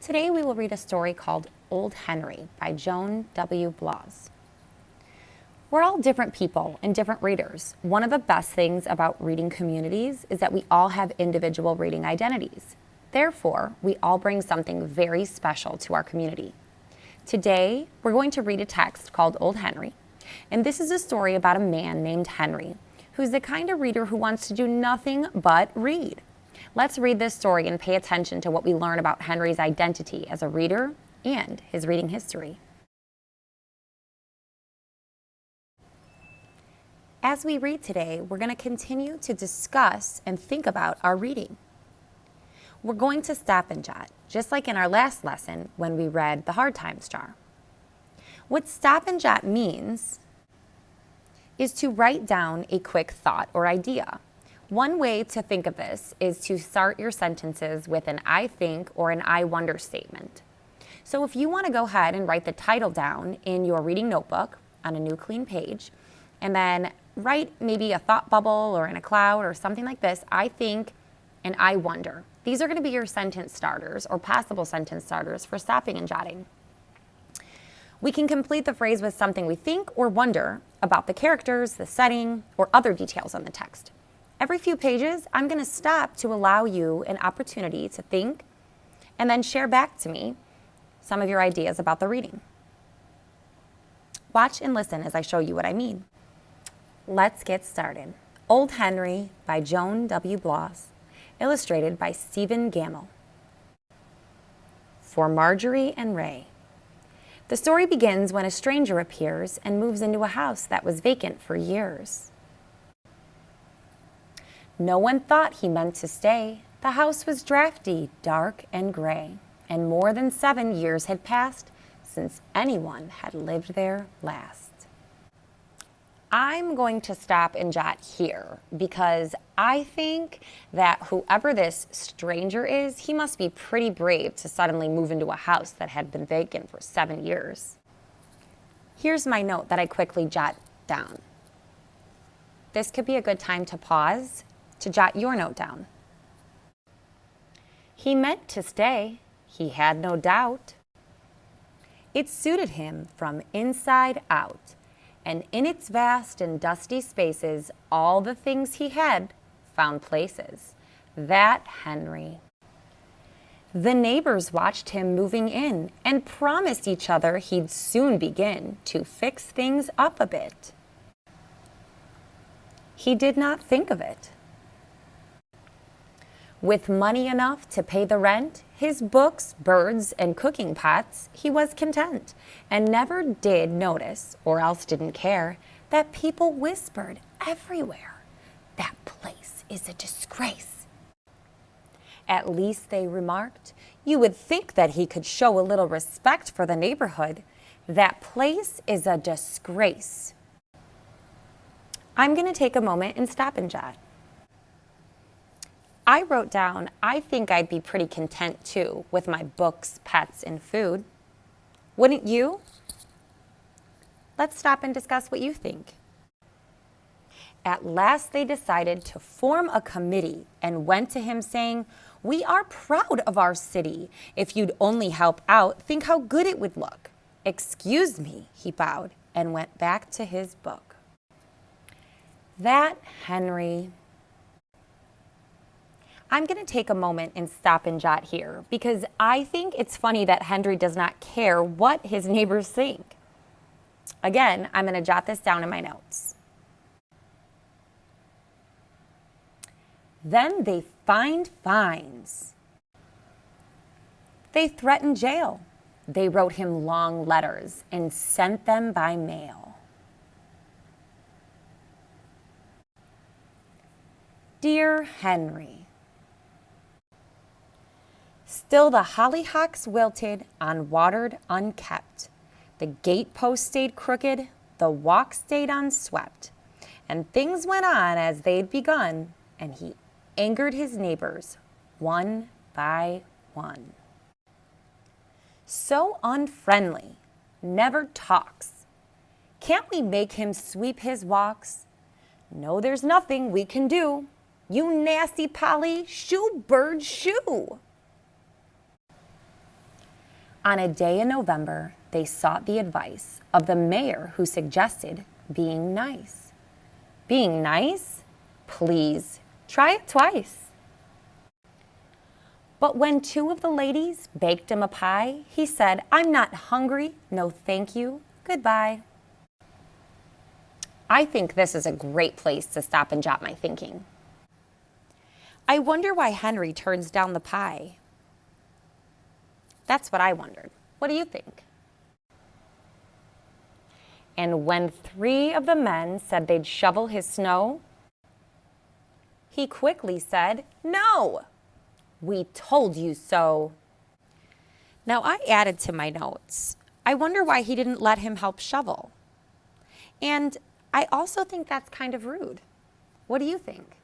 Today we will read a story called Old Henry by Joan W. Blas. We're all different people and different readers. One of the best things about reading communities is that we all have individual reading identities. Therefore, we all bring something very special to our community. Today, we're going to read a text called Old Henry, and this is a story about a man named Henry, who's the kind of reader who wants to do nothing but read. Let's read this story and pay attention to what we learn about Henry's identity as a reader and his reading history. As we read today, we're going to continue to discuss and think about our reading. We're going to stop and jot, just like in our last lesson when we read the Hard Times jar. What stop and jot means is to write down a quick thought or idea. One way to think of this is to start your sentences with an I think or an I wonder statement. So if you want to go ahead and write the title down in your reading notebook on a new clean page, and then write maybe a thought bubble or in a cloud or something like this, I think and I wonder. These are going to be your sentence starters or possible sentence starters for stopping and jotting. We can complete the phrase with something we think or wonder about the characters, the setting, or other details on the text. Every few pages, I'm going to stop to allow you an opportunity to think and then share back to me some of your ideas about the reading. Watch and listen as I show you what I mean. Let's get started. Old Henry by Joan W. Blas, illustrated by Stephen Gamble. For Marjorie and Ray. The story begins when a stranger appears and moves into a house that was vacant for years. No one thought he meant to stay. The house was drafty, dark, and gray, and more than 7 years had passed since anyone had lived there last. I'm going to stop and jot here because I think that whoever this stranger is, he must be pretty brave to suddenly move into a house that had been vacant for 7 years. Here's my note that I quickly jot down. This could be a good time to pause to jot your note down. He meant to stay, he had no doubt. It suited him from inside out. And in its vast and dusty spaces, all the things he had found places. That Henry. The neighbors watched him moving in and promised each other he'd soon begin to fix things up a bit. He did not think of it. With money enough to pay the rent, his books, birds, and cooking pots, he was content, and never did notice, or else didn't care, that people whispered everywhere, "That place is a disgrace." At least, they remarked, you would think that he could show a little respect for the neighborhood. That place is a disgrace. I'm going to take a moment and stop and jot. I wrote down, I think I'd be pretty content too with my books, pets, and food. Wouldn't you? Let's stop and discuss what you think. At last they decided to form a committee and went to him saying, "We are proud of our city. If you'd only help out, think how good it would look." "Excuse me," he bowed and went back to his book. That Henry. I'm going to take a moment and stop and jot here because I think it's funny that Henry does not care what his neighbors think. Again, I'm going to jot this down in my notes. Then they fined fines. They threatened jail. They wrote him long letters and sent them by mail. Dear Henry. Still the hollyhocks wilted, unwatered, unkept. The gatepost stayed crooked, the walk stayed unswept. And things went on as they'd begun, and he angered his neighbors one by one. So unfriendly, never talks. Can't we make him sweep his walks? No, there's nothing we can do. You nasty Polly, shoo bird, shoo. On a day in November, they sought the advice of the mayor who suggested being nice. Being nice? Please, try it twice. But when two of the ladies baked him a pie, he said, "I'm not hungry, no thank you, goodbye." I think this is a great place to stop and jot my thinking. I wonder why Henry turns down the pie. That's what I wondered. What do you think? And when 3 of the men said they'd shovel his snow, he quickly said, "No, we told you so." Now I added to my notes, I wonder why he didn't let him help shovel. And I also think that's kind of rude. What do you think?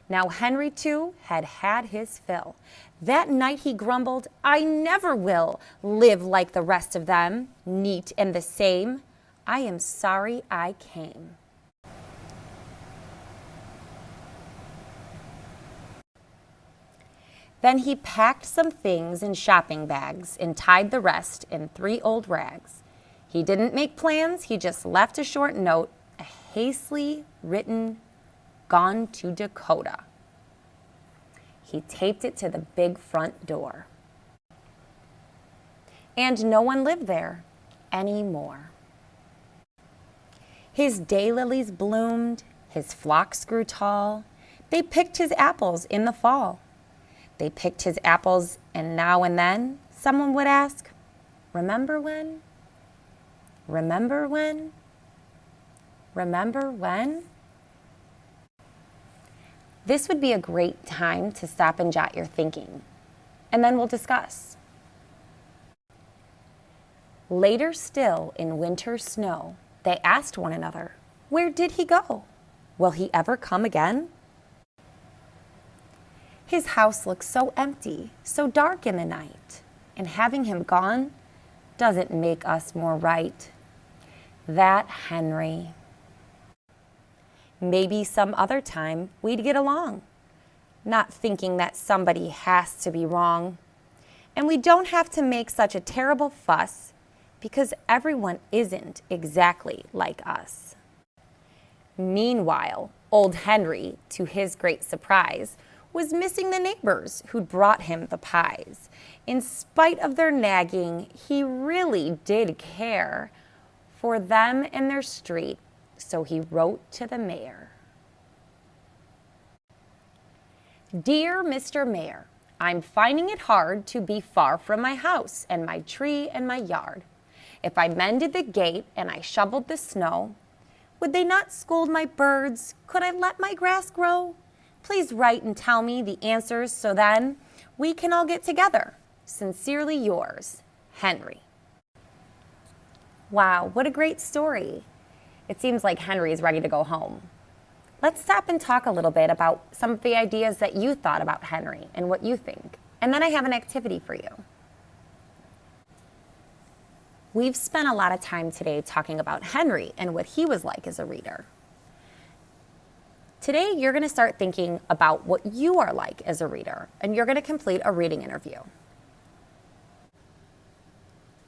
Now Henry, too, had had his fill. That night he grumbled, "I never will live like the rest of them, neat and the same. I am sorry I came." Then he packed some things in shopping bags and tied the rest in 3 old rags. He didn't make plans, he just left a short note, a hastily written, "Gone to Dakota." He taped it to the big front door. And no one lived there anymore. His daylilies bloomed, his flocks grew tall. They picked his apples in the fall. They picked his apples, and now and then someone would ask, "Remember when? Remember when? Remember when?" This would be a great time to stop and jot your thinking, and then we'll discuss. Later still, in winter snow, they asked one another, "Where did he go? Will he ever come again?" His house looks so empty, so dark in the night, and having him gone doesn't make us more right. That Henry. Maybe some other time we'd get along, not thinking that somebody has to be wrong. And we don't have to make such a terrible fuss because everyone isn't exactly like us. Meanwhile, old Henry, to his great surprise, was missing the neighbors who'd brought him the pies. In spite of their nagging, he really did care for them and their street, so he wrote to the mayor. "Dear Mr. Mayor, I'm finding it hard to be far from my house and my tree and my yard. If I mended the gate and I shoveled the snow, would they not scold my birds? Could I let my grass grow? Please write and tell me the answers so then we can all get together. Sincerely yours, Henry." Wow, what a great story. It seems like Henry is ready to go home. Let's stop and talk a little bit about some of the ideas that you thought about Henry and what you think. And then I have an activity for you. We've spent a lot of time today talking about Henry and what he was like as a reader. Today, you're going to start thinking about what you are like as a reader, and you're going to complete a reading interview.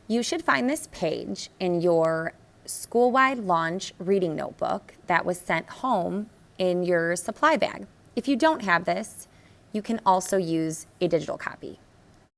You should find this page in your school-wide launch reading notebook that was sent home in your supply bag. If you don't have this, you can also use a digital copy.